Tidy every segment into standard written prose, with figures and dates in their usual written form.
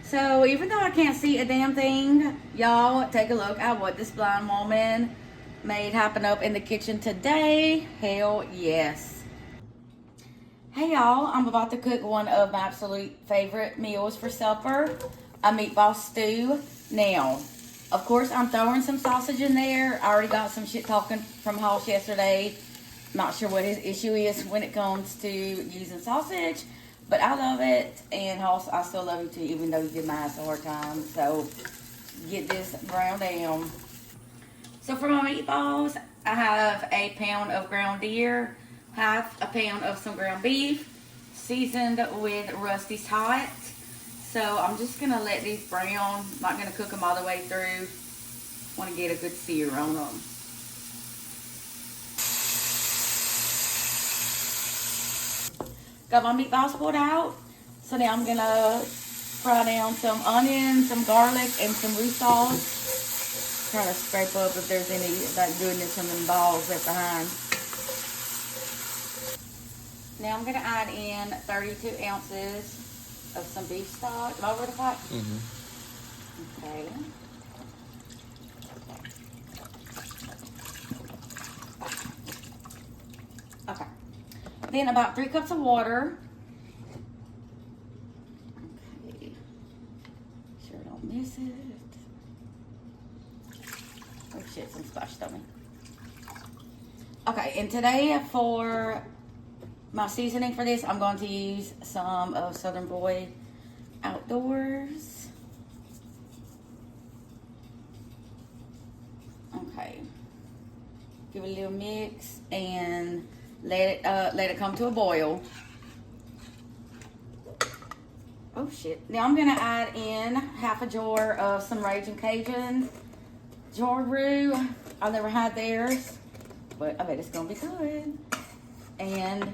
So even though I can't see a damn thing, y'all take a look at what this blind woman made happen up in the kitchen today. Hell yes. Hey y'all, I'm about to cook one of my absolute favorite meals for supper, a meatball stew. Now, of course, I'm throwing some sausage in there. I already got some shit talking from Hoss yesterday. Not sure what his issue is when it comes to using sausage, but I love it. And Hoss, I still love you too, even though you give my ass a hard time. So, get this brown down. So for my meatballs, I have a pound of ground deer, half a pound of some ground beef, seasoned with Rusty's Hot. So I'm just gonna let these brown. I'm not gonna cook them all the way through. Want to get a good sear on them. Got my meatballs pulled out. So now I'm gonna fry down some onions, some garlic, and some roux sauce. Try to scrape up if there's any of that goodness in them balls left behind. Now I'm gonna add in 32 ounces of some beef stock. Am I over the pot? Mm-hmm. Okay. Okay. Then about 3 cups of water. Okay. Sure don't miss it. Oh shit, some splashed on me. Okay, and today for my seasoning for this, I'm going to use some of Southern Boy Outdoors. Okay. Give it a little mix and let it come to a boil. Oh shit. Now I'm gonna add in half a jar of some Raging Cajun jar roux. I've never had theirs, but I bet it's gonna be good. And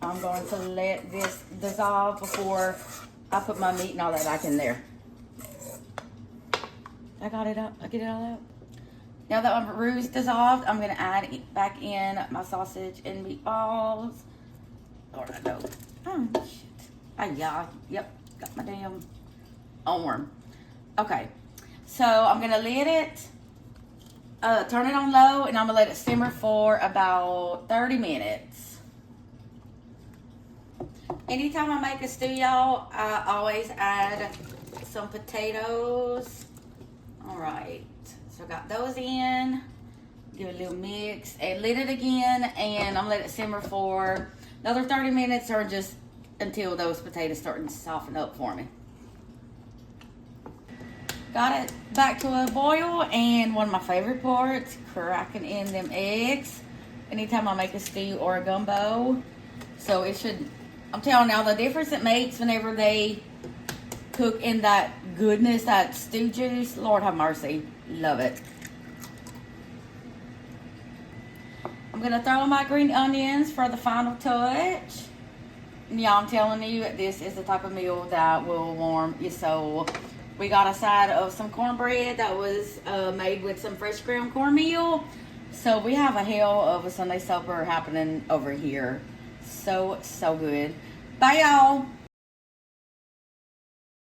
I'm going to let this dissolve before I put my meat and all that back in there. I got it up. I get it all out. Now that my roux is dissolved, I'm gonna add back in my sausage and meatballs. Lord, I know. Oh shit. Ah, yeah. Yep. Got my damn arm. Okay. So I'm gonna let it. Turn it on low, and I'm gonna let it simmer for about 30 minutes. Anytime I make a stew, y'all, I always add some potatoes. All right, so I got those in. Give it a little mix, and lit it again, and I'm gonna let it simmer for another 30 minutes, or just until those potatoes start to soften up for me. Got it back to a boil, and one of my favorite parts, cracking in them eggs. Anytime I make a stew or a gumbo. So it should, I'm telling y'all, the difference it makes whenever they cook in that goodness, that stew juice. Lord have mercy. Love it. I'm going to throw in my green onions for the final touch. And y'all, I'm telling you, this is the type of meal that will warm your soul. We got a side of some cornbread that was made with some fresh ground cornmeal. So we have a hell of a Sunday supper happening over here. So good. Bye, y'all.